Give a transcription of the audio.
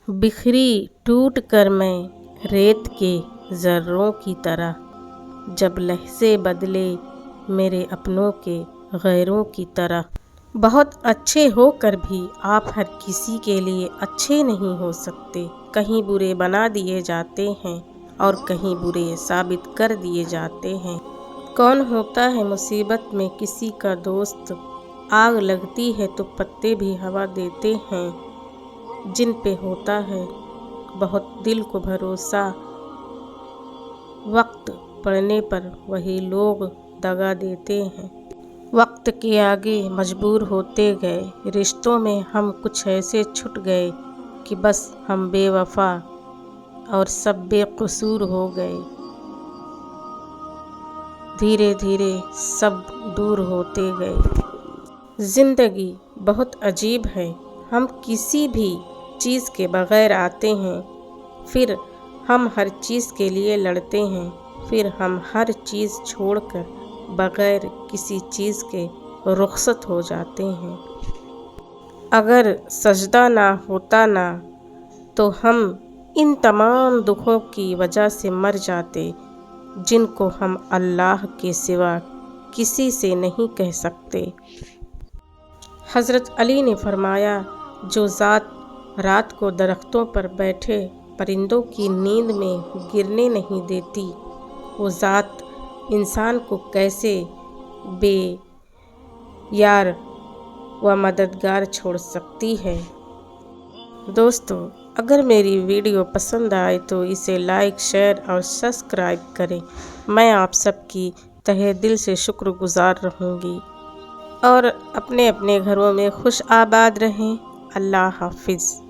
बिखरी टूट कर मैं रेत के ज़र्रों की तरह, जब लहज़े बदले मेरे अपनों के गैरों की तरह। बहुत अच्छे होकर भी आप हर किसी के लिए अच्छे नहीं हो सकते। कहीं बुरे बना दिए जाते हैं और कहीं बुरे साबित कर दिए जाते हैं। कौन होता है मुसीबत में किसी का दोस्त? आग लगती है तो पत्ते भी हवा देते हैं। जिन पे होता है बहुत दिल को भरोसा, वक्त पड़ने पर वही लोग दगा देते हैं। वक्त के आगे मजबूर होते गए, रिश्तों में हम कुछ ऐसे छूट गए कि बस हम बेवफा और सब बेकसूर हो गए। धीरे धीरे सब दूर होते गए। ज़िंदगी बहुत अजीब है। हम किसी भी चीज़ के बगैर आते हैं, फिर हम हर चीज़ के लिए लड़ते हैं, फिर हम हर चीज़ छोड़कर बगैर किसी चीज़ के रुखसत हो जाते हैं। अगर सजदा ना होता ना तो हम इन तमाम दुखों की वजह से मर जाते, जिनको हम अल्लाह के सिवा किसी से नहीं कह सकते। हज़रत अली ने फरमाया, जो ज़ात रात को दरख्तों पर बैठे परिंदों की नींद में गिरने नहीं देती, वो ज़ात इंसान को कैसे बेयार व मददगार छोड़ सकती है। दोस्तों, अगर मेरी वीडियो पसंद आए तो इसे लाइक, शेयर और सब्सक्राइब करें। मैं आप सबकी तहे दिल से शुक्रगुजार रहूँगी और अपने अपने घरों में खुश आबाद रहें। अल्लाह हाफिज़।